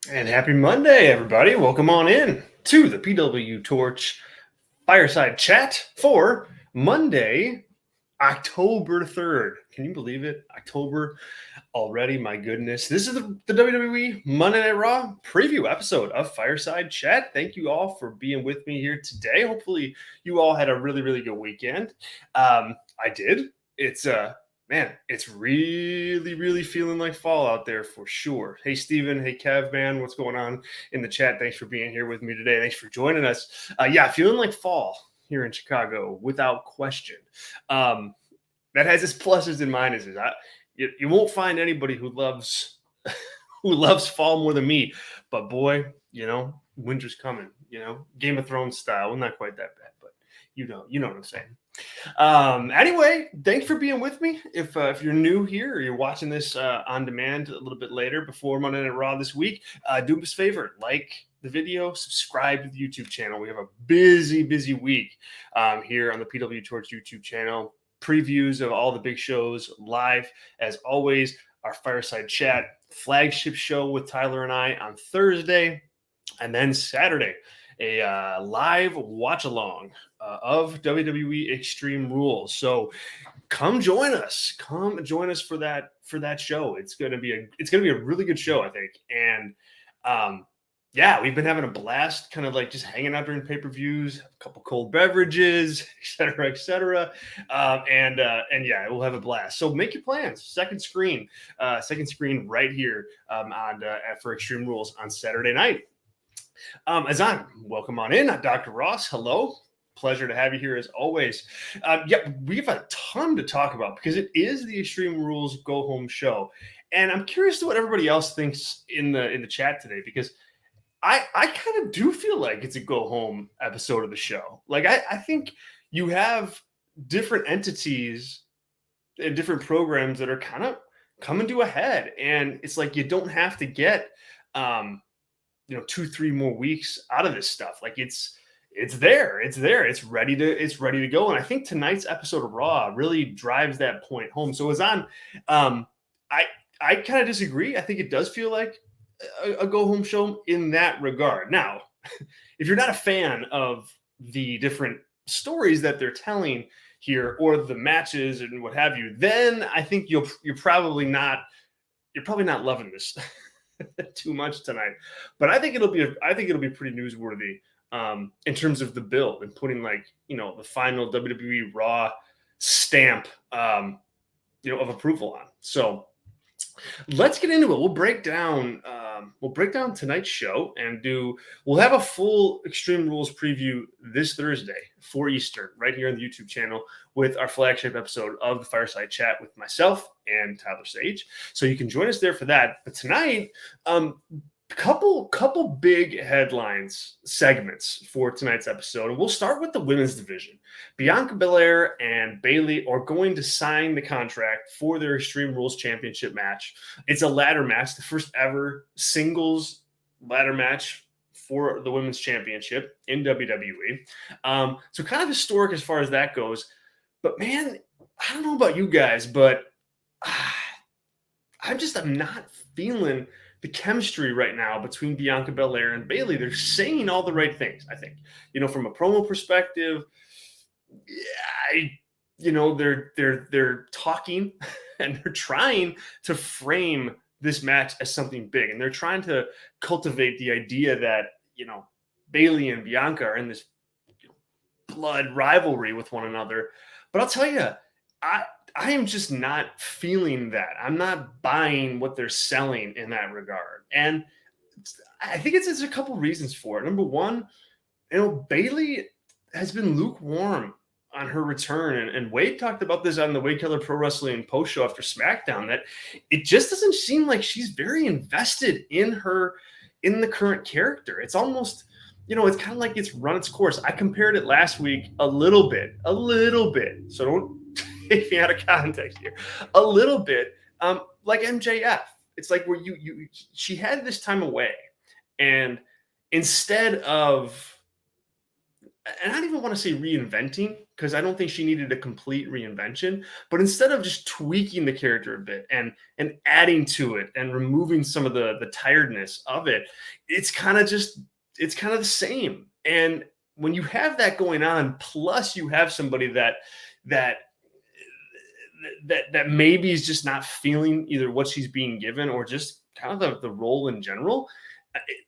And happy Monday, everybody. Welcome on in to the PWTorch Fireside Chat for Monday, October 3rd. Can you believe it? October already. My goodness. This is the WWE Monday Night Raw preview episode of Fireside Chat. Thank you all for being with me here today. Hopefully, you all had a really, really good weekend. I did. It's really, really feeling like fall out there for sure. Hey, Steven. Hey, Kev, man. What's going on in the chat? Thanks for being here with me today. Thanks for joining us. Feeling like fall here in Chicago without question. That has its pluses and minuses. You won't find anybody who loves fall more than me. But boy, winter's coming. Game of Thrones style. Well, not quite that bad, but you know what I'm saying. Anyway, thanks for being with me. If you're new here or you're watching this on demand a little bit later before Monday Night Raw this week, do us a favor, like the video, subscribe to the YouTube channel. We have a busy week here on the PWTorch YouTube channel. Previews of all the big shows live as always. Our Fireside Chat flagship show with Tyler and I on Thursday, and then Saturday a live watch along of WWE Extreme Rules. So come join us. Come join us for that show. It's gonna be a really good show, I think. And we've been having a blast, kind of like just hanging out during pay-per-views, a couple cold beverages, et cetera. We'll have a blast. So make your plans. Second screen right here for Extreme Rules on Saturday night. Azan, welcome on in. Dr. Ross, hello. Pleasure to have you here as always. We have a ton to talk about because it is the Extreme Rules Go Home show. And I'm curious to what everybody else thinks in the chat today, because I kind of do feel like it's a go home episode of the show. Like I think you have different entities and different programs that are kind of coming to a head. And it's like you don't have to get 2-3 more weeks out of this stuff. Like it's there. It's ready to go. And I think tonight's episode of Raw really drives that point home. So Azan, I kind of disagree. I think it does feel like a go home show in that regard. Now, if you're not a fan of the different stories that they're telling here or the matches and what have you, then I think you're probably not loving this too much tonight. But I think it'll be pretty newsworthy in terms of the build and putting the final WWE Raw stamp of approval on. So let's get into it. We'll break down tonight's show and we'll have a full Extreme Rules preview this Thursday, 4 Eastern, right here on the YouTube channel with our flagship episode of the Fireside Chat with myself and Tyler Sage. So you can join us there for that. But tonight, couple big headlines segments for tonight's episode. And we'll start with the women's division. Bianca Belair and Bayley are going to sign the contract for their Extreme Rules Championship match. It's a ladder match, the first ever singles ladder match for the women's championship in WWE. So kind of historic as far as that goes. But man, I don't know about you guys, but I'm not feeling the chemistry right now between Bianca Belair and Bayley. They're saying all the right things, I think. From a promo perspective, they're talking and they're trying to frame this match as something big, and they're trying to cultivate the idea that Bayley and Bianca are in this blood rivalry with one another. But I'll tell you, I am just not feeling that. I'm not buying what they're selling in that regard. And I think it's a couple reasons for it. Number one, Bayley has been lukewarm on her return. And Wade talked about this on the Wade Keller Pro Wrestling post show after SmackDown, that it just doesn't seem like she's very invested in the current character. It's almost, it's kind of like it's run its course. I compared it last week a little bit. So don't take me out of context here. A little bit like MJF. It's like where she had this time away, and instead of, and I don't even want to say reinventing, because I don't think she needed a complete reinvention. But instead of just tweaking the character a bit and adding to it and removing some of the tiredness of it, it's kind of the same. And when you have that going on, plus you have somebody that that maybe is just not feeling either what she's being given or just kind of the role in general,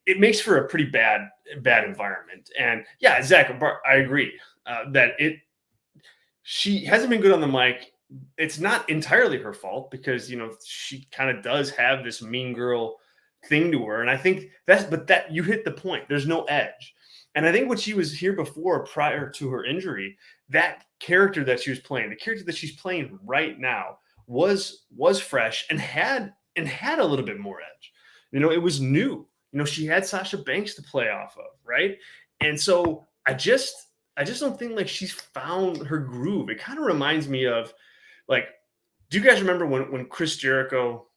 it makes for a pretty bad environment. And yeah, Zach, I agree that she hasn't been good on the mic. It's not entirely her fault because she kind of does have this mean girl thing to her, and I think that you hit the point. There's no edge. And I think when she was here before, prior to her injury, that character that she was playing, the character that she's playing right now, was fresh and had a little bit more edge. It was new. She had Sasha Banks to play off of, right? And so I just don't think like she's found her groove. It kind of reminds me of like, do you guys remember when Chris Jericho,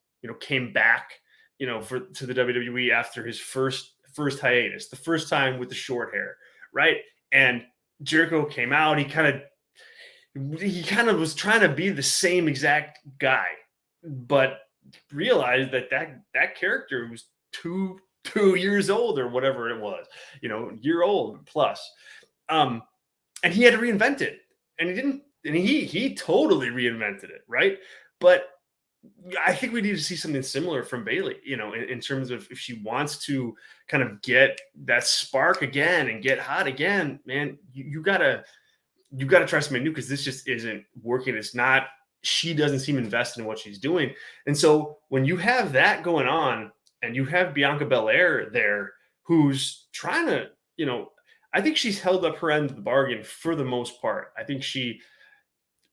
came back, to the WWE after his first hiatus, the first time with the short hair, right? And Jericho came out. He kind of was trying to be the same exact guy, but realized that character was two years old or whatever it was, year old plus. And he had to reinvent it, and he didn't. And he totally reinvented it, right? But I think we need to see something similar from Bayley, in terms of if she wants to kind of get that spark again and get hot again, man, you gotta try something new, because this just isn't working. It's not. She doesn't seem invested in what she's doing, and so when you have that going on, and you have Bianca Belair there, who's trying to, I think she's held up her end of the bargain for the most part. I think she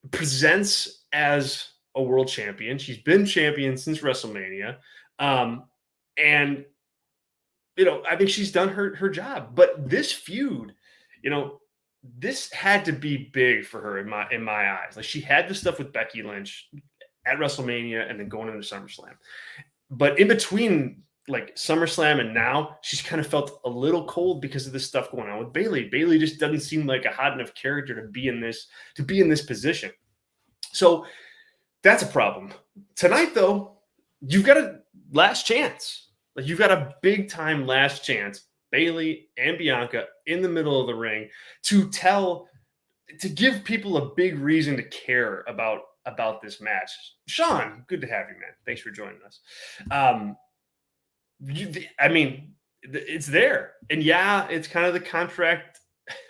presents as a world champion. She's been champion since WrestleMania. And, I think she's done her job. But this feud, this had to be big for her in my eyes. Like, she had the stuff with Becky Lynch at WrestleMania and then going into SummerSlam. But in between like SummerSlam and now, she's kind of felt a little cold because of this stuff going on with Bayley. Bayley just doesn't seem like a hot enough character to be in this position. So that's a problem. Tonight, though, you've got a last chance. Like, you've got a big time last chance. Bayley and Bianca in the middle of the ring to give people a big reason to care about this match. Sean, good to have you, man. Thanks for joining us. It's there. And yeah, it's kind of the contract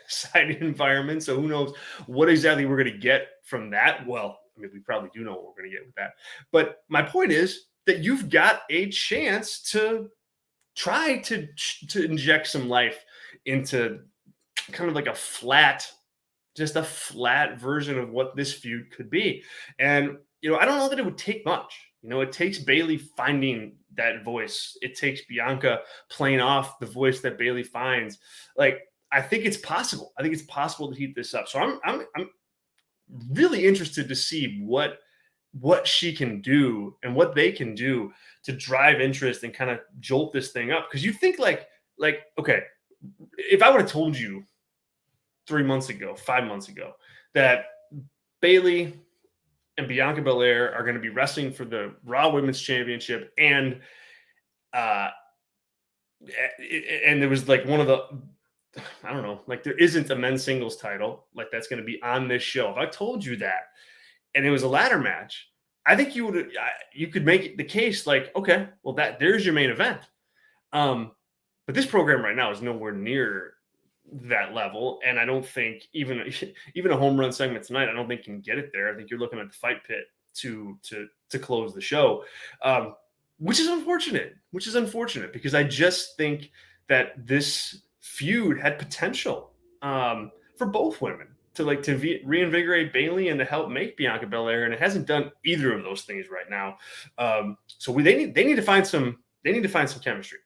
side environment. So who knows what exactly we're going to get from that? Well, we probably do know what we're going to get with that. But my point is that you've got a chance to try to inject some life into kind of like a flat version of what this feud could be. And, I don't know that it would take much. It takes Bayley finding that voice. It takes Bianca playing off the voice that Bayley finds. Like, I think it's possible. I think it's possible to heat this up. So I'm really interested to see what she can do and what they can do to drive interest and kind of jolt this thing up. Because you think like, okay, if I would have told you 3 months ago, 5 months ago, that Bayley and Bianca Belair are going to be wrestling for the Raw Women's Championship, and there was like one of the, I don't know, like there isn't a men's singles title like that's going to be on this show. If I told you that, and it was a ladder match, I think you could make the case like, okay, well, there's your main event. But this program right now is nowhere near that level, and I don't think even a home run segment tonight, I don't think can get it there. I think you're looking at the fight pit to close the show, which is unfortunate. Because I just think that this feud had potential for both women to reinvigorate Bayley and to help make Bianca Belair, and it hasn't done either of those things right now. So they need to find some chemistry.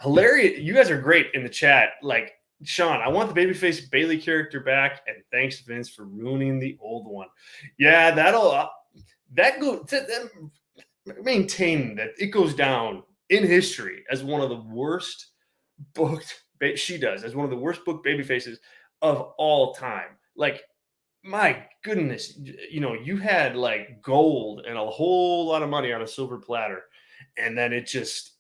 Hilarious. You guys are great in the chat. Like, Sean, I want the babyface Bayley character back, and thanks, Vince, for ruining the old one. Yeah, maintain that it goes down in history as one of the worst booked. She does as one of the worst booked babyfaces of all time. Like, my goodness, you had like gold and a whole lot of money on a silver platter, and then it just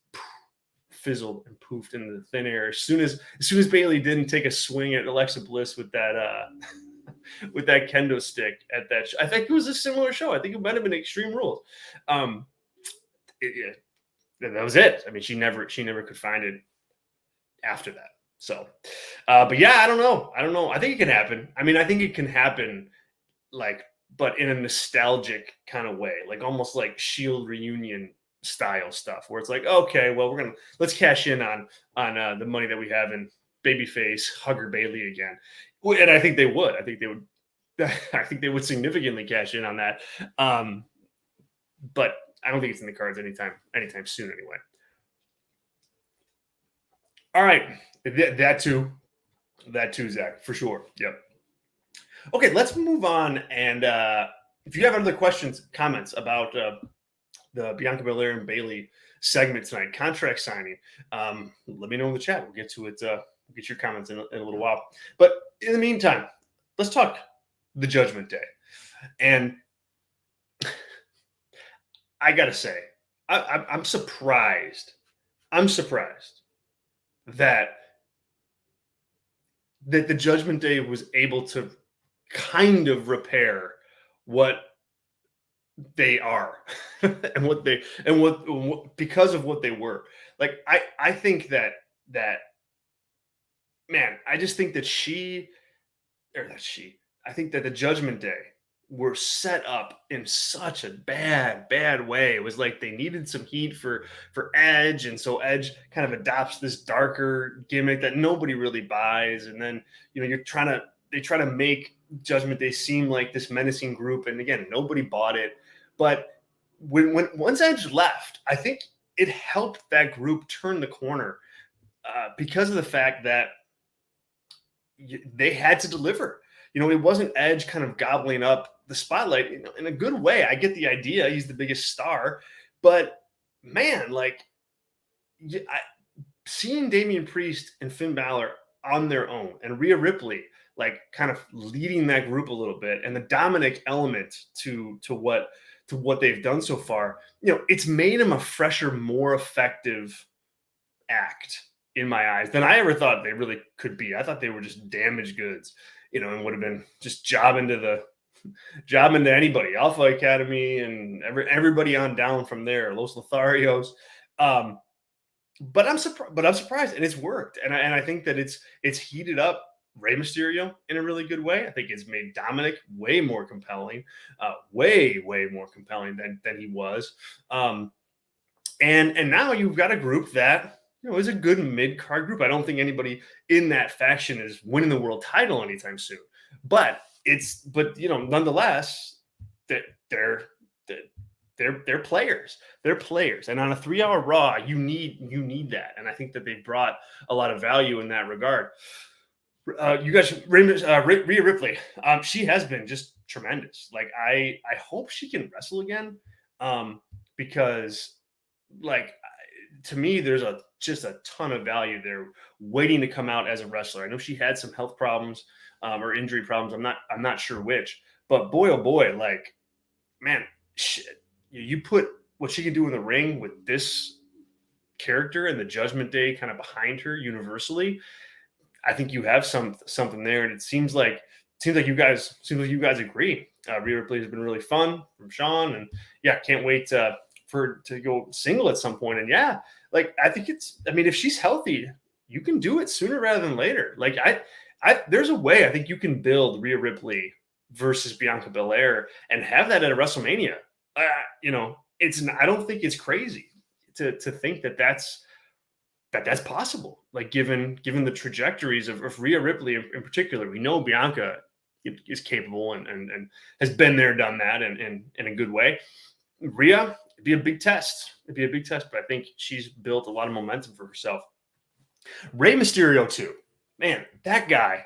fizzled and poofed into the thin air as soon as Bayley didn't take a swing at Alexa Bliss with that with that kendo stick at that I think it was a similar show. I think it might have been Extreme Rules. Um, that was it. I mean, she never could find it after that. So, but yeah, I don't know. I think it can happen. I mean, I think it can happen, like, but in a nostalgic kind of way, like almost like Shield reunion style stuff, where it's like, okay, well, let's cash in on the money that we have in babyface Hugger Bayley again, and I think they would. I think they would. I think they would significantly cash in on that. But I don't think it's in the cards anytime soon, anyway. All right, that too, Zach, for sure. Yep. Okay, let's move on. And if you have other questions, comments about the Bianca Belair and Bayley segment tonight, contract signing, let me know in the chat. We'll get to it. We'll get your comments in a little while. But in the meantime, let's talk the Judgment Day. And I gotta say, I'm surprised. I'm surprised that the Judgment Day was able to kind of repair what they are and what because of what they were. Like, I think that man, I just think that I think that the Judgment Day were set up in such a bad way. It was like they needed some heat for Edge, and so Edge kind of adopts this darker gimmick that nobody really buys, and then they try to make Judgment Day seem like this menacing group, and again, nobody bought it. But once Edge left, I think it helped that group turn the corner because of the fact that they had to deliver. It wasn't Edge kind of gobbling up the spotlight in a good way. I get the idea. He's the biggest star. But, man, like, seeing Damian Priest and Finn Balor on their own and Rhea Ripley, like, kind of leading that group a little bit, and the Dominic element to what they've done so far, it's made him a fresher, more effective act in my eyes than I ever thought they really could be. I thought they were just damaged goods, and would have been just jobbing to anybody, Alpha Academy and everybody on down from there, Los Lotharios. But I'm surprised, and it's worked, and I think that it's heated up Rey Mysterio in a really good way. I think it's made Dominic way more compelling, way more compelling than he was. And now you've got a group that is a good mid-card group. I don't think anybody in that faction is winning the world title anytime soon. But nonetheless, they're players. They're players. And on a 3-hour Raw, you need that. And I think that they've brought a lot of value in that regard. You guys, Rhea Ripley, she has been just tremendous. Like, I hope she can wrestle again, because, like, to me, there's just a ton of value there waiting to come out as a wrestler. I know she had some health problems or injury problems. I'm not sure which, but boy, oh boy, like, man, shit, you put what she can do in the ring with this character and the Judgment Day kind of behind her universally. I think you have something there, and it seems like you guys agree. Rhea Ripley has been really fun from Sean, and yeah, can't wait to go single at some point. And yeah, like, I think if she's healthy, you can do it sooner rather than later. Like, there's a way I think you can build Rhea Ripley versus Bianca Belair and have that at a WrestleMania. I don't think it's crazy to think that's possible. Like, given the trajectories of Rhea Ripley in particular, we know Bianca is capable and has been there, done that, and in a good way. Rhea, it'd be a big test. But I think she's built a lot of momentum for herself. Rey Mysterio too, man, that guy.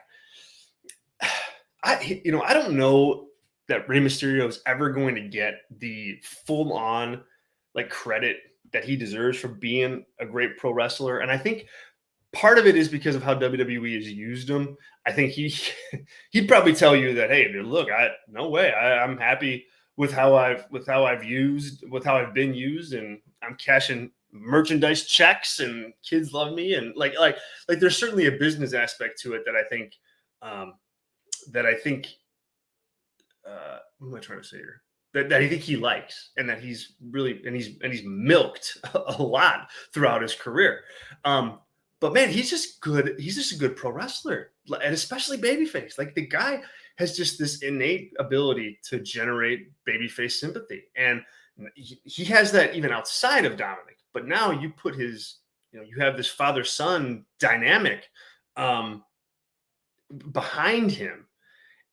I don't know that Rey Mysterio is ever going to get the full on, like, credit that he deserves for being a great pro wrestler. And I think part of it is because of how WWE has used him. I think he'd probably tell you that, hey, look, no way. I'm happy with how I've been used, and I'm cashing merchandise checks, and kids love me, and like there's certainly a business aspect to it that I think what am I trying to say here? That I think he likes, and that he's milked a lot throughout his career. But man, he's just good. He's just a good pro wrestler, and especially babyface. Like, the guy has just this innate ability to generate babyface sympathy, and he has that even outside of Dominic. But now you put his, you have this father-son dynamic behind him,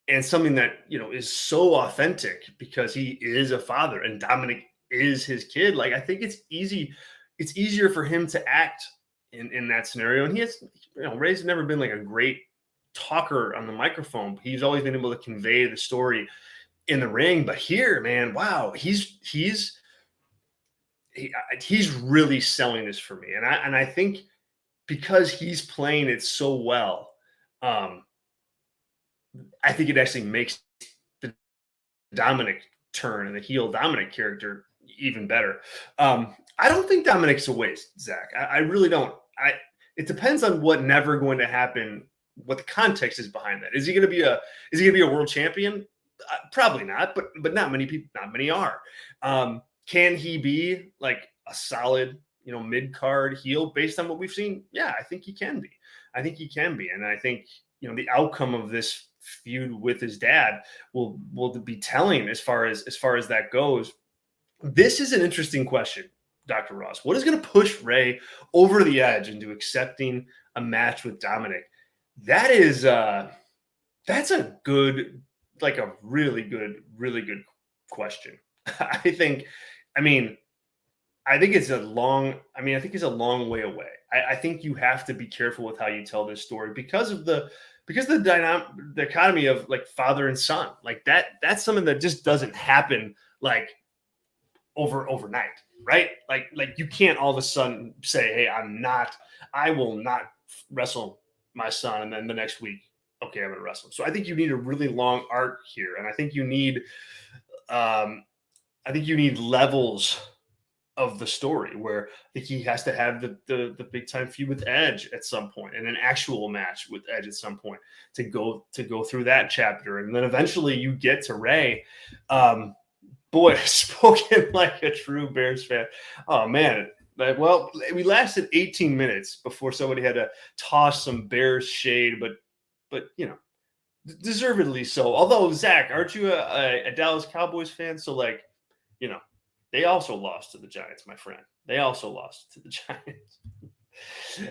and something that is so authentic because he is a father and Dominic is his kid. Like, I think it's easier for him to act in that scenario. And he has, Ray's never been like a great talker on the microphone, but he's always been able to convey the story in the ring. But here, man, wow, he's really selling this for me. And I think because he's playing it so well, I think it actually makes the Dominic turn and the heel Dominic character even better. I don't think Dominic's a waste, Zach. I really don't. It depends on what never going to happen, what the context is behind that. Is he going to be a world champion? Probably not, but not many are. Can he be like a solid, mid-card heel based on what we've seen? Yeah, I think he can be. And I think, the outcome of this feud with his dad will be telling as far as that goes. This is an interesting question, Dr. Ross. What is going to push Ray over the edge into accepting a match with Dominic? That's a good, like a really good question. I think it's a long way away. I think you have to be careful with how you tell this story because of the dichotomy of like father and son. Like that's something that just doesn't happen like overnight, right? Like you can't all of a sudden say, hey, I will not wrestle my son, and then the next week, okay, I'm gonna wrestle him. So I think you need a really long arc here, and I think you need levels of the story where I think he has to have the big time feud with Edge at some point, and an actual match with Edge at some point to go through that chapter, and then eventually you get to Ray. Boy, spoken like a true Bears fan. Oh man. Well, we lasted 18 minutes before somebody had to toss some Bears shade, but deservedly so. Although, Zach, aren't you a Dallas Cowboys fan? So like, they also lost to the Giants, my friend. They also lost to the Giants.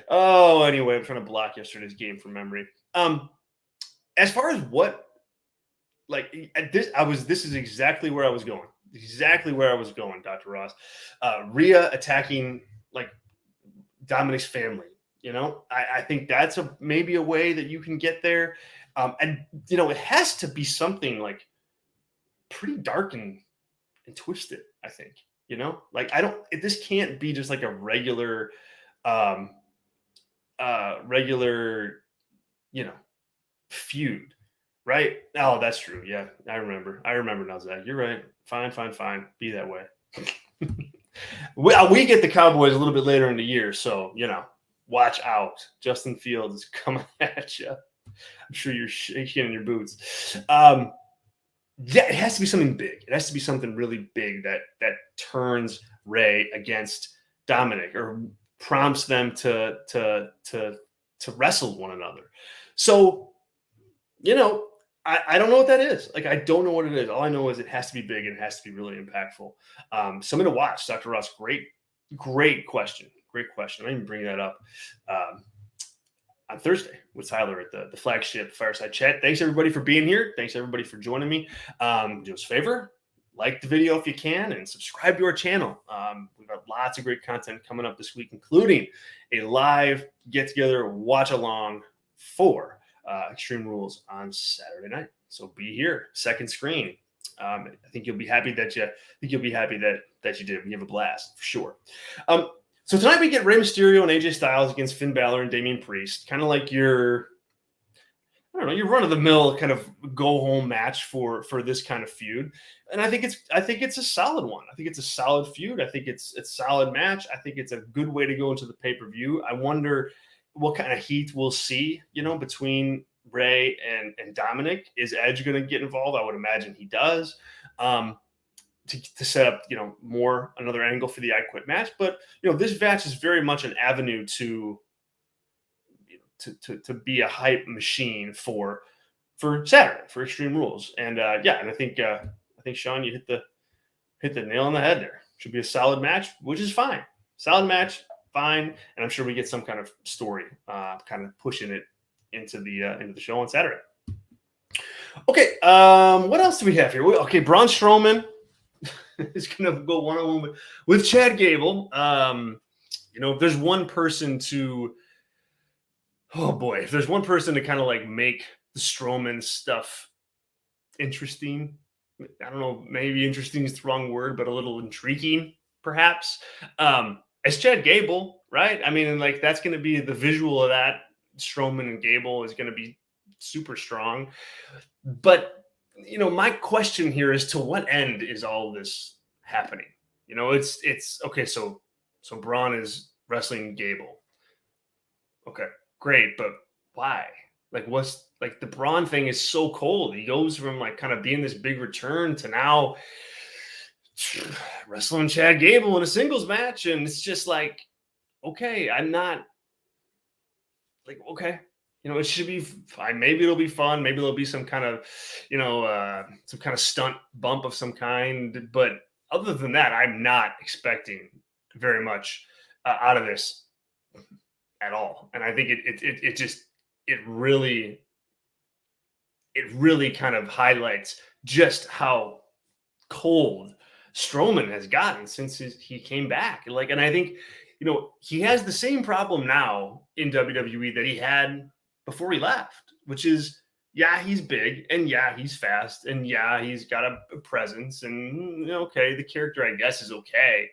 Oh, anyway, I'm trying to block yesterday's game from memory. As far as what, like, this is exactly where I was going. Exactly where I was going, Dr. Ross. Rhea attacking like Dominic's family. I think that's maybe a way that you can get there. And it has to be something like pretty dark and twisted, I think. Like this can't be just like a regular feud, right? Oh, that's true. Yeah, I remember now, Zach. You're right. Fine. Be that way. we get the Cowboys a little bit later in the year, so watch out. Justin Fields is coming at you. I'm sure you're shaking in your boots. Yeah, it has to be something big. It has to be something really big that turns Ray against Dominic or prompts them to wrestle one another. So, I don't know what that is. Like, I don't know what it is. All I know is it has to be big and it has to be really impactful. Something to watch, Dr. Ross. Great question. Great question. I didn't even bring that up on Thursday with Tyler at the flagship Fireside Chat. Thanks everybody for being here. Thanks everybody for joining me. Do us a favor, like the video if you can, and subscribe to our channel. We've got lots of great content coming up this week, including a live get together, watch along for Extreme Rules on Saturday night. So be here, second screen. I think you'll be happy that you did. We have a blast for sure. So tonight we get Rey Mysterio and AJ Styles against Finn Balor and Damian Priest. Kind of like your, I don't know, your run of the mill kind of go home match for this kind of feud. And I think it's a solid one. I think it's a solid feud. I think it's a solid match. I think it's a good way to go into the pay-per-view. I wonder what kind of heat we'll see, between Rey and Dominic. Is Edge going to get involved? I would imagine he does. To set up, more another angle for the I Quit match. But, this match is very much an avenue to be a hype machine for Saturday, for Extreme Rules. And and I think Sean, you hit the nail on the head there. Should be a solid match, which is fine. Solid match, fine. And I'm sure we get some kind of story kind of pushing it into the show on Saturday. Okay, what else do we have here? Okay, Braun Strowman is going to go one-on-one with Chad Gable. If there's one person to, if there's one person to kind of like make the Strowman stuff interesting, I don't know, maybe interesting is the wrong word, but a little intriguing, perhaps, it's Chad Gable, right? I mean, like, that's going to be the visual of that. Strowman and Gable is going to be super strong. But my question here is, to what end is all this happening? It's okay. So Braun is wrestling Gable. Okay, great. But why? Like, the Braun thing is so cold. He goes from like kind of being this big return to now wrestling Chad Gable in a singles match. And it's just like, okay, I'm not like, okay. It should be fine. Maybe it'll be fun. Maybe there'll be some kind of, some kind of stunt bump of some kind. But other than that, I'm not expecting very much out of this at all. And I think it really kind of highlights just how cold Strowman has gotten since he came back. And I think, he has the same problem now in WWE that he had before he left, which is, he's big, and he's fast, and he's got a presence, and okay, the character, I guess, is okay,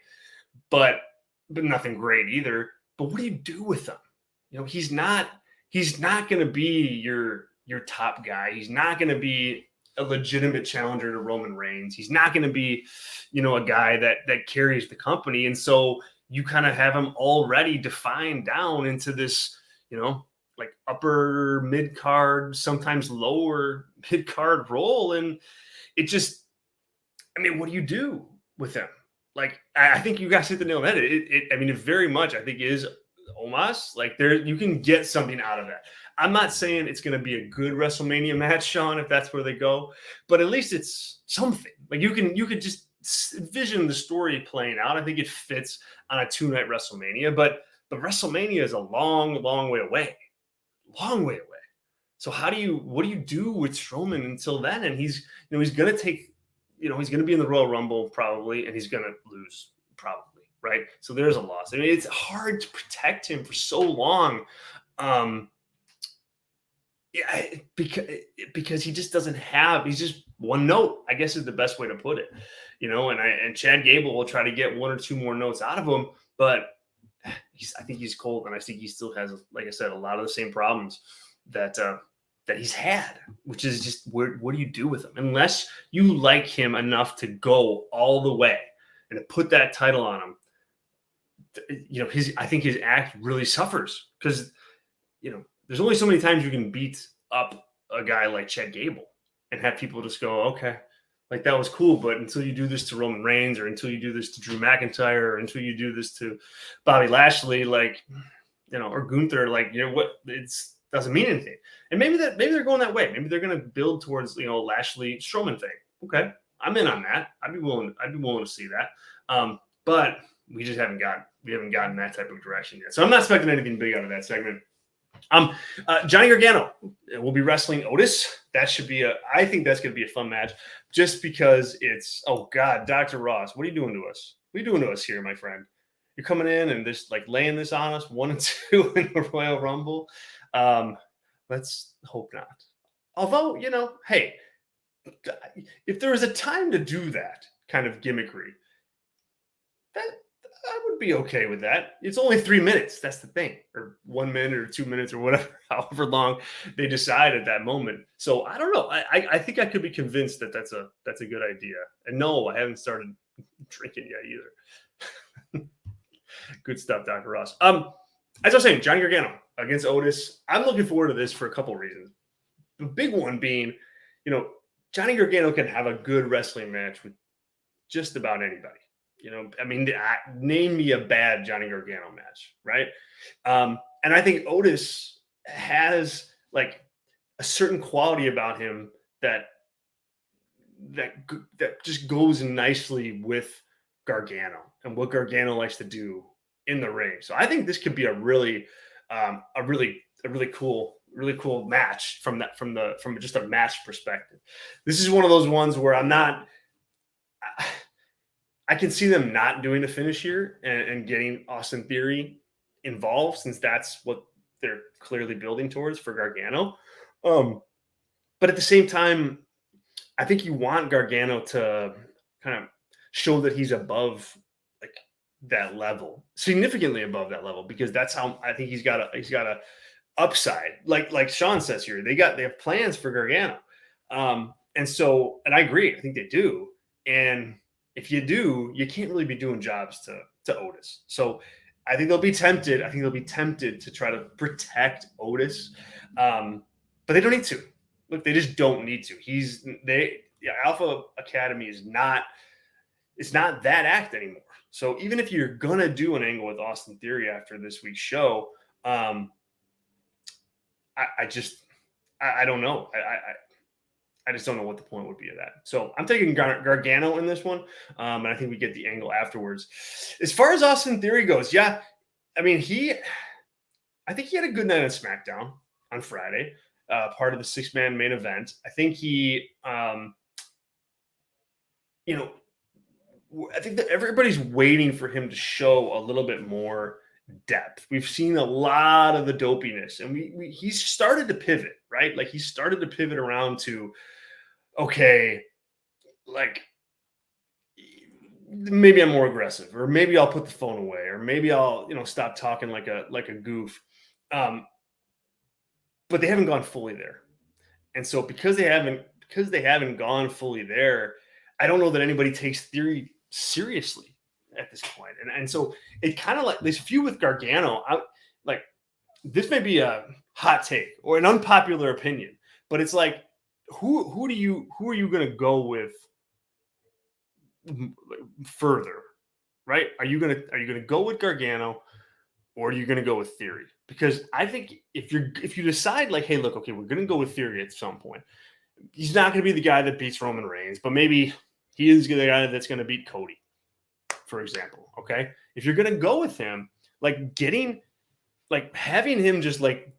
but nothing great either. But what do you do with him? He's not going to be your top guy. He's not going to be a legitimate challenger to Roman Reigns. He's not going to be, a guy that carries the company. And so you kind of have him already defined down into this, like upper mid card, sometimes lower mid card role. And it just, what do you do with him? Like, I think you guys hit the nail on the head. It very much, I think, is Omos. Like, you can get something out of that. I'm not saying it's going to be a good WrestleMania match, Sean, if that's where they go, but at least it's something. Like, you could just envision the story playing out. I think it fits on a 2-night WrestleMania, but WrestleMania is a long, long way away. Long way away. So what do you do with Strowman until then? And he's going to take, he's going to be in the Royal Rumble probably, and he's going to lose probably, right? So there's a loss. It's hard to protect him for so long. Because he just doesn't have, he's just one note, I guess, is the best way to put it, and Chad Gable will try to get one or two more notes out of him, but I think he's cold, and I think he still has, like I said, a lot of the same problems that he's had, which is just, what do you do with him? Unless you like him enough to go all the way and to put that title on him, I think his act really suffers, because, there's only so many times you can beat up a guy like Chad Gable and have people just go, okay, like, that was cool, but until you do this to Roman Reigns, or until you do this to Drew McIntyre, or until you do this to Bobby Lashley, like, or Gunther, like, what, it's doesn't mean anything. And maybe they're going that way. Maybe they're going to build towards, Lashley Strowman thing. Okay, I'm in on that. I'd be willing to see that. But we just haven't gotten that type of direction yet. So I'm not expecting anything big out of that segment. Johnny Gargano will be wrestling Otis. I think that's going to be a fun match, just because it's, oh God, Dr. Ross, what are you doing to us? What are you doing to us here, my friend? You're coming in and just like laying this on us, 1 and 2 in the Royal Rumble. Let's hope not. Although, hey, if there was a time to do that kind of gimmickry, that would be okay with that. It's only 3 minutes. That's the thing, or 1 minute or 2 minutes or whatever, however long they decide at that moment. So I don't know. I think I could be convinced that that's a good idea. And no, I haven't started drinking yet either. Good stuff, Dr. Ross. As I was saying, Johnny Gargano against Otis. I'm looking forward to this for a couple of reasons. The big one being, Johnny Gargano can have a good wrestling match with just about anybody. I mean, name me a bad Johnny Gargano match, right? And I think Otis has like a certain quality about him that just goes nicely with Gargano and what Gargano likes to do in the ring. So I think this could be a really cool match from just a match perspective. This is one of those ones where I can see them not doing the finish here and getting Austin Theory involved, since that's what they're clearly building towards for Gargano. But at the same time, I think you want Gargano to kind of show that he's above like that level, significantly above that level, because that's how I think he's got a upside. Like Sean says here, they have plans for Gargano. And I agree. I think they do. And if you do, you can't really be doing jobs to Otis. So I think they'll be tempted. I think they'll be tempted to try to protect Otis. But they don't need to. Look, they just don't need to. Alpha Academy is not that act anymore. So even if you're gonna do an angle with Austin Theory after this week's show, I don't know. I just don't know what the point would be of that. So I'm taking Gargano in this one, and I think we get the angle afterwards. As far as Austin Theory goes, yeah, I mean I think he had a good night on SmackDown on Friday, part of the 6-man main event. I think he, I think that everybody's waiting for him to show a little bit more depth. We've seen a lot of the dopiness, and he started to pivot, right? Like he started to pivot around to, okay, like maybe I'm more aggressive, or maybe I'll put the phone away, or maybe I'll, stop talking like a goof. But they haven't gone fully there. And so because they haven't gone fully there, I don't know that anybody takes Theory seriously at this point. And so it kind of like this feud with Gargano, this may be a hot take or an unpopular opinion, but it's like, who are you going to go with further, right? Are you going to go with Gargano, or are you going to go with Theory? Because I think if you decide like, hey, look, okay, we're going to go with Theory at some point, he's not going to be the guy that beats Roman Reigns, but maybe he is the guy that's going to beat Cody, for example. Okay, if you're going to go with him, having him just like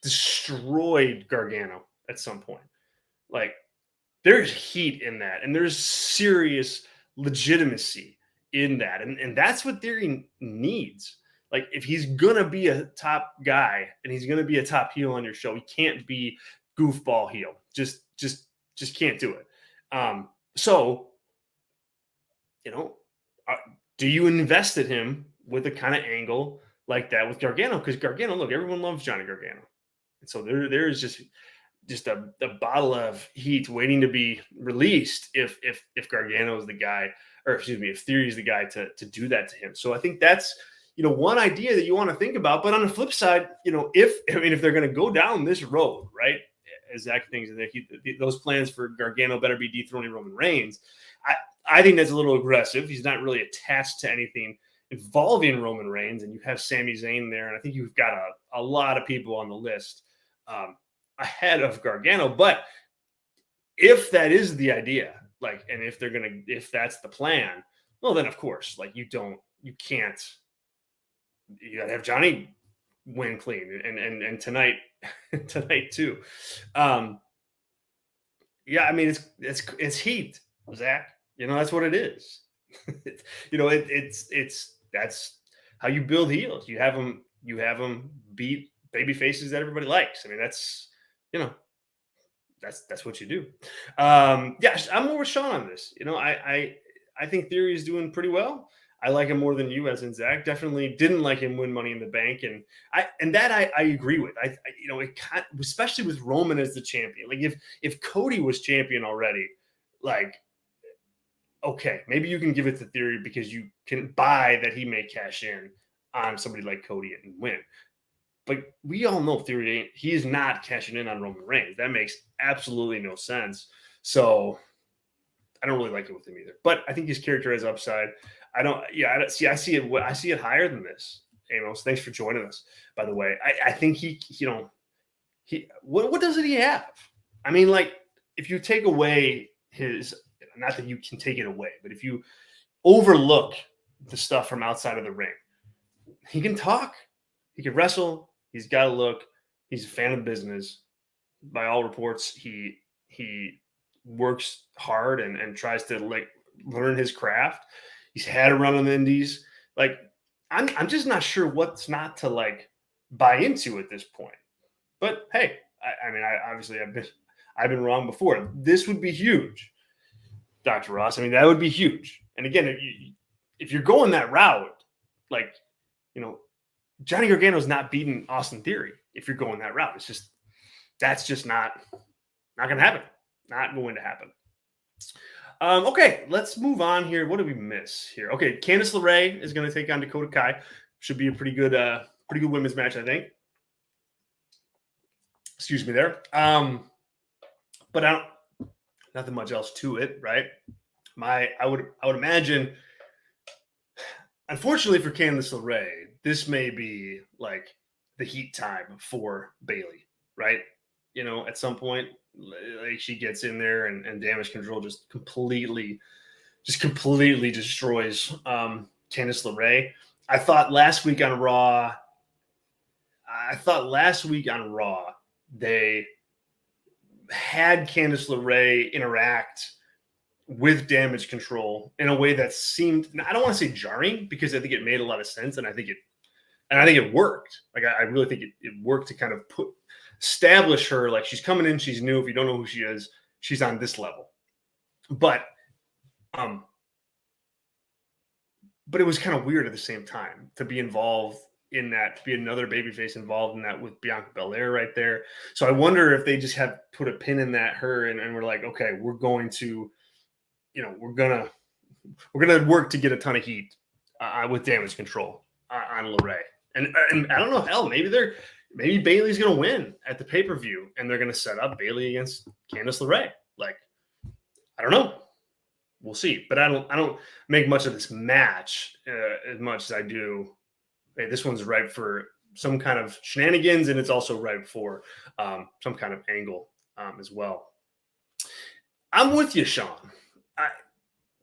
destroyed Gargano at some point, like there's heat in that, and there's serious legitimacy in that, and that's what Theory needs. Like if he's gonna be a top guy and he's gonna be a top heel on your show, he can't be goofball heel. Just can't do it. So do you invest in him with a kind of angle like that with Gargano? Because Gargano, look, everyone loves Johnny Gargano, and so there is just a bottle of heat waiting to be released if Gargano is the guy, or excuse me, if Theory is the guy to do that to him. So I think that's one idea that you want to think about. But on the flip side, if they're going to go down this road, right, as Zach thinks, those plans for Gargano better be dethroning Roman Reigns. I think that's a little aggressive. He's not really attached to anything involving Roman Reigns, and you have Sami Zayn there, and I think you've got a lot of people on the list ahead of Gargano. But if that is the idea, and if that's the plan, well, then of course, you gotta have Johnny win clean, and tonight too. Yeah, I mean it's heat, Zach. That's what it is. That's how you build heels. You have them beat baby faces that everybody likes. I mean, that's what you do. Yeah, I'm more with Sean on this. I think Theory is doing pretty well. I like him more than you, as in Zach. Definitely didn't like him win Money in the Bank, and I agree with. It kind of, especially with Roman as the champion. Like if Cody was champion already, like okay, maybe you can give it the theory because you can buy that he may cash in on somebody like Cody and win. But we all know theory he is not cashing in on Roman Reigns. That makes absolutely no sense. So I don't really like it with him either. But I think his character has upside. I see it higher than this. Amos, thanks for joining us, by the way. I think what does he have? I mean, like, if you take away his, not that you can take it away, but if you overlook the stuff from outside of the ring, he can talk, he can wrestle, he's got a look, he's a fan of business. By all reports, he works hard and tries to like learn his craft. He's had a run on the indies. Like, I'm just not sure what's not to like buy into at this point. But hey, I've been wrong before. This would be huge, Dr. Ross. I mean, that would be huge. And again, if you're going that route, like, Johnny Gargano's not beating Austin Theory. If you're going that route, that's just not going to happen. Not going to happen. Okay, let's move on here. What did we miss here? Okay, Candice LeRae is going to take on Dakota Kai. Should be a pretty good women's match, I think. Excuse me there. But nothing much else to it, right? I would imagine, unfortunately for Candice LeRae, this may be like the heat time for Bayley, right? At some point, like, she gets in there and Damage Control just completely destroys Candice LeRae. I thought last week on Raw, they had Candice LeRae interact with Damage Control in a way that seemed, I don't want to say jarring, because I think it made a lot of sense, and I think it worked. Like, I really think it worked to kind of establish her, like, she's coming in, she's new. If you don't know who she is, she's on this level. But it was kind of weird at the same time to be involved in that, to be another babyface involved in that with Bianca Belair right there. So I wonder if they just have put a pin in that and we're like, okay, we're going to, we're gonna work to get a ton of heat with Damage Control on LeRae. And I don't know, hell, maybe Bayley's gonna win at the pay-per-view and they're gonna set up Bayley against Candice LeRae. Like, I don't know. We'll see. But I don't make much of this match as much as I do. Hey, this one's ripe for some kind of shenanigans, and it's also ripe for some kind of angle as well. I'm with you, Sean.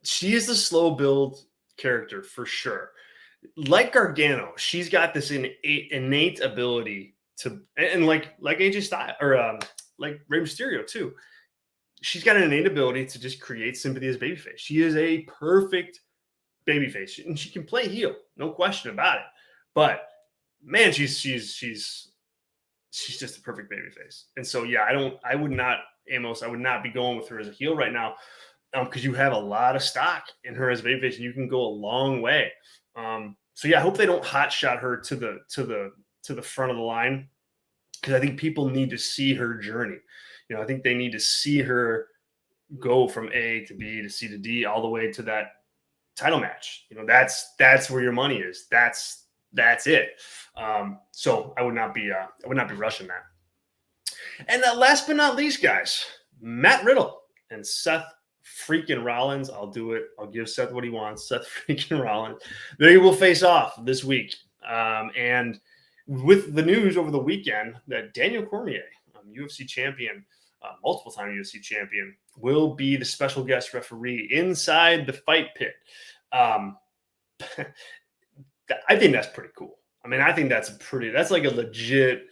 She is a slow build character for sure. Like Gargano, she's got this innate ability to, and like AJ Styles or like Rey Mysterio too. She's got an innate ability to just create sympathy as babyface. She is a perfect babyface, and she can play heel, no question about it. But man, she's just a perfect babyface. And so yeah, I would not be going with her as a heel right now, because you have a lot of stock in her as a babyface, and you can go a long way. So yeah, I hope they don't hotshot her to the front of the line, because I think people need to see her journey. I think they need to see her go from A to B to C to D all the way to that title match. That's where your money is. That's it. So I would not be rushing that. And last but not least, guys, Matt Riddle and Seth freaking Rollins. I'll do it. I'll give Seth what he wants. Seth freaking Rollins. They will face off this week. And with the news over the weekend that Daniel Cormier, UFC champion, multiple-time UFC champion, will be the special guest referee inside the fight pit. I think that's pretty cool. I mean, I think that's like a legit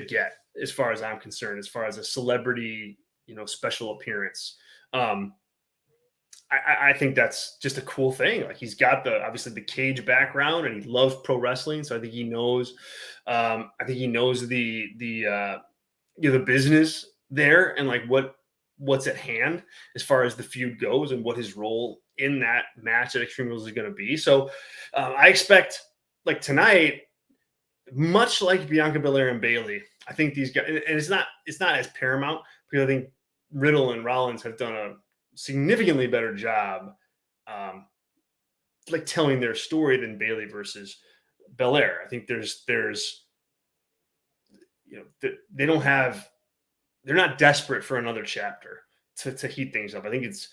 get as far as I'm concerned, as far as a celebrity, special appearance. I think that's just a cool thing. Like, he's got obviously the cage background, and he loves pro wrestling. So I think he knows, the business there, and like what what's at hand as far as the feud goes and what his role in that match at Extreme Rules is going to be. So I expect, like tonight, much like Bianca Belair and Bayley, I think these guys, and it's not as paramount because I think Riddle and Rollins have done a significantly better job, like telling their story than Bayley versus Belair. I think there's they don't have, they're not desperate for another chapter to heat things up. I think it's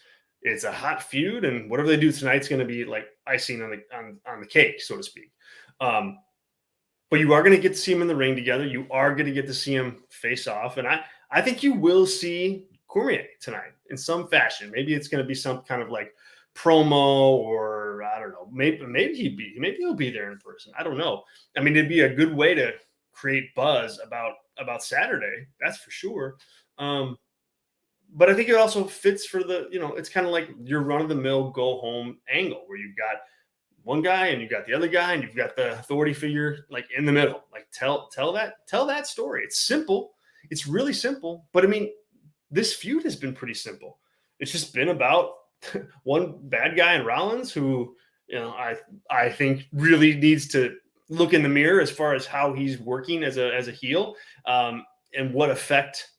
a hot feud, and whatever they do tonight's going to be like icing on the cake, so to speak. But you are going to get to see them in the ring together. You are going to get to see them face off. And I think you will see Cormier tonight in some fashion. Maybe it's going to be some kind of like promo, or I don't know. Maybe he'll be there in person. I don't know. I mean, it'd be a good way to create buzz about Saturday. That's for sure. But I think it also fits for the, it's kind of like your run-of-the-mill go-home angle where you've got one guy and you've got the other guy and you've got the authority figure like in the middle. Like tell that story. It's simple. It's really simple. But I mean, this feud has been pretty simple. It's just been about one bad guy in Rollins who, I think really needs to look in the mirror as far as how he's working as a heel, and what effect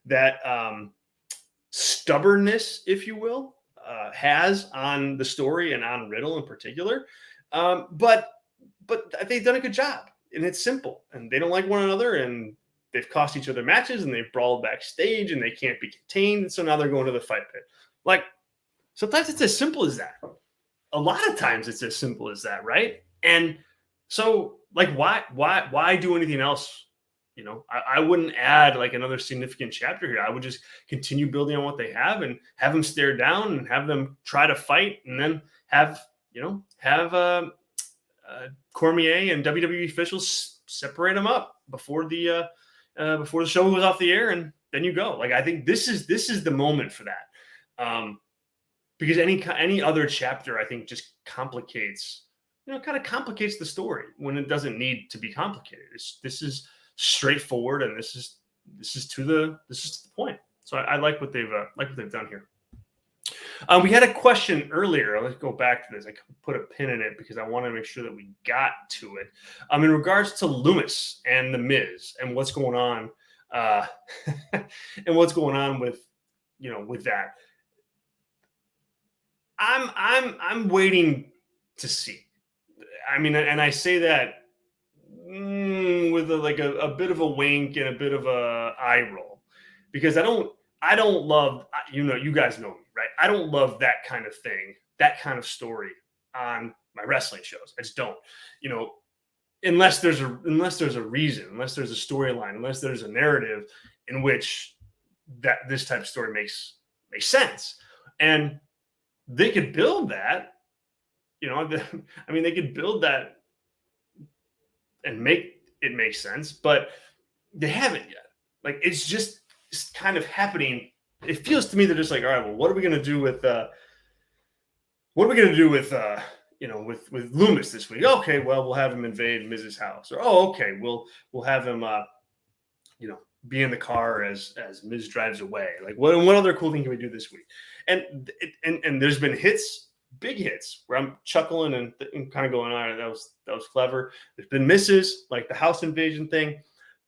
that stubbornness, if you will, has on the story and on Riddle in particular. But they've done a good job, and it's simple, and they don't like one another, and they've cost each other matches, and they've brawled backstage, and they can't be contained. So now they're going to the fight pit. Like sometimes it's as simple as that. A lot of times it's as simple as that, right? And so like why do anything else? I wouldn't add like another significant chapter here. I would just continue building on what they have and have them stare down and have them try to fight, and then have Cormier and WWE officials separate them up before the show goes off the air, and then you go. Like I think this is the moment for that, because any other chapter I think just complicates, kind of complicates the story when it doesn't need to be complicated. This is straightforward, and this is to the point. So I like what they've done here. We had a question earlier. Let's go back to this. I put a pin in it because I want to make sure that we got to it. In regards to Lumis and The Miz and what's going on, and what's going on with that. I'm waiting to see. I mean, and I say that with a bit of a wink and a bit of a eye roll, because I don't love, you guys know me, right? I don't love that kind of thing, that kind of story on my wrestling shows. I just don't, unless there's a reason, unless there's a storyline, unless there's a narrative in which that this type of story makes sense. And they could build that, they could build that and make it make sense, but they haven't yet. Like it's kind of happening. It feels to me they're just like, all right, well, what are we going to do with with Lumis this week? Okay, well, we'll have him invade Miz's house, or okay, we'll have him be in the car as Miz drives away. Like what other cool thing can we do this week? And there's been big hits where I'm chuckling and kind of going, all right, that was clever. There's been misses, like the house invasion thing,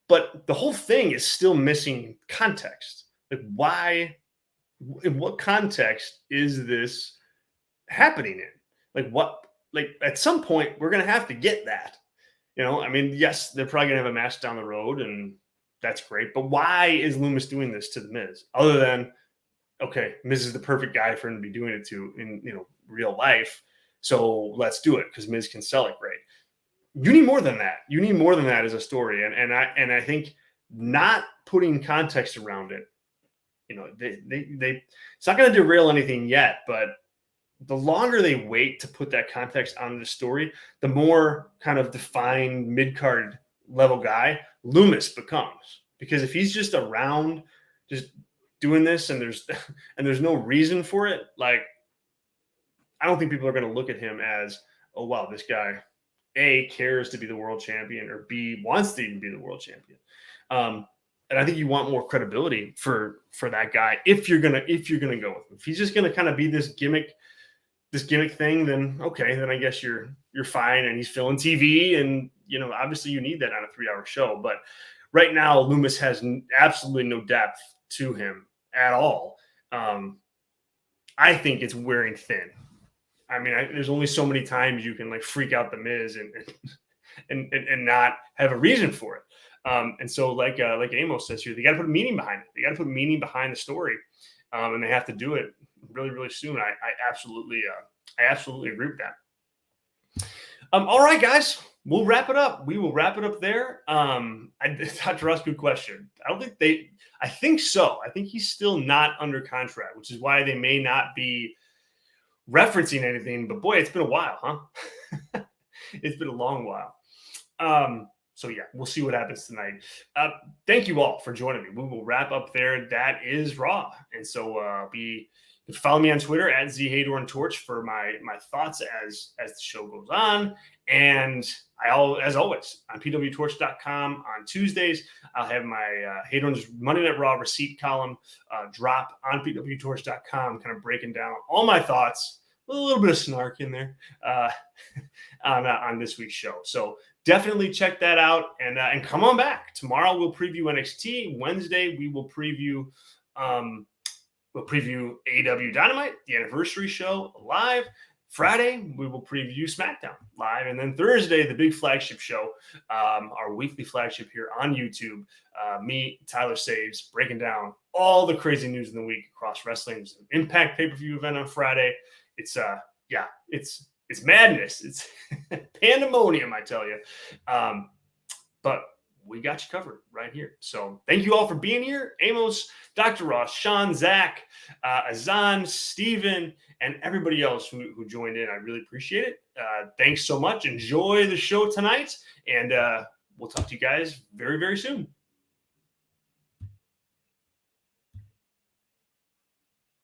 but the whole thing is still missing context. Like why, in what context is this happening in? Like at some point we're going to have to get that, yes, they're probably going to have a match down the road, and that's great. But why is Lumis doing this to The Miz? Other than, okay, Miz is the perfect guy for him to be doing it to in real life, so let's do it because Miz can sell it great. You need more than that. You need more than that as a story, and I think not putting context around it, they it's not going to derail anything yet. But the longer they wait to put that context on the story, the more kind of defined mid-card level guy Lumis becomes. Because if he's just around, just doing this, and there's no reason for it, like I don't think people are going to look at him as, oh wow, this guy A, cares to be the world champion, or B, wants to even be the world champion. And I think you want more credibility for that guy if you're gonna go with him. If he's just gonna kind of be this gimmick thing, then okay, then I guess you're fine. And he's filling TV, and obviously you need that on a 3-hour show. But right now, Lumis has absolutely no depth to him at all. I think it's wearing thin. I mean, there's only so many times you can like freak out the Miz and not have a reason for it. And so like Amos says here, they got to put meaning behind it. They got to put meaning behind the story, and they have to do it really, really soon. I absolutely agree with that. All right, guys, we'll wrap it up. We will wrap it up there. Dr. Ross, good question. I think so. I think he's still not under contract, which is why they may not be referencing anything. But boy, it's been a while, huh? It's been a long while. So yeah, we'll see what happens tonight. Thank you all for joining me. We will wrap up there. That is Raw. And so you can follow me on Twitter at @ZHayDornTorch for my thoughts as the show goes on. And as always, on PWTorch.com on Tuesdays, I'll have my Haydorn's Monday Night Raw receipt column drop on PWTorch.com, kind of breaking down all my thoughts, a little bit of snark in there on this week's show. So definitely check that out and come on back. Tomorrow we'll preview NXT. Wednesday we will preview AEW Dynamite, the anniversary show live. Friday we will preview SmackDown live, and then Thursday the big flagship show, our weekly flagship here on YouTube. Me, Tyler Saves, breaking down all the crazy news in the week across wrestling. There's an Impact pay-per-view event on Friday. It's madness. It's pandemonium, I tell you. But we got you covered right here. So thank you all for being here. Amos, Dr. Ross, Sean, Zach, Azan, Steven, and everybody else who joined in. I really appreciate it. Thanks so much. Enjoy the show tonight. And we'll talk to you guys very, very soon.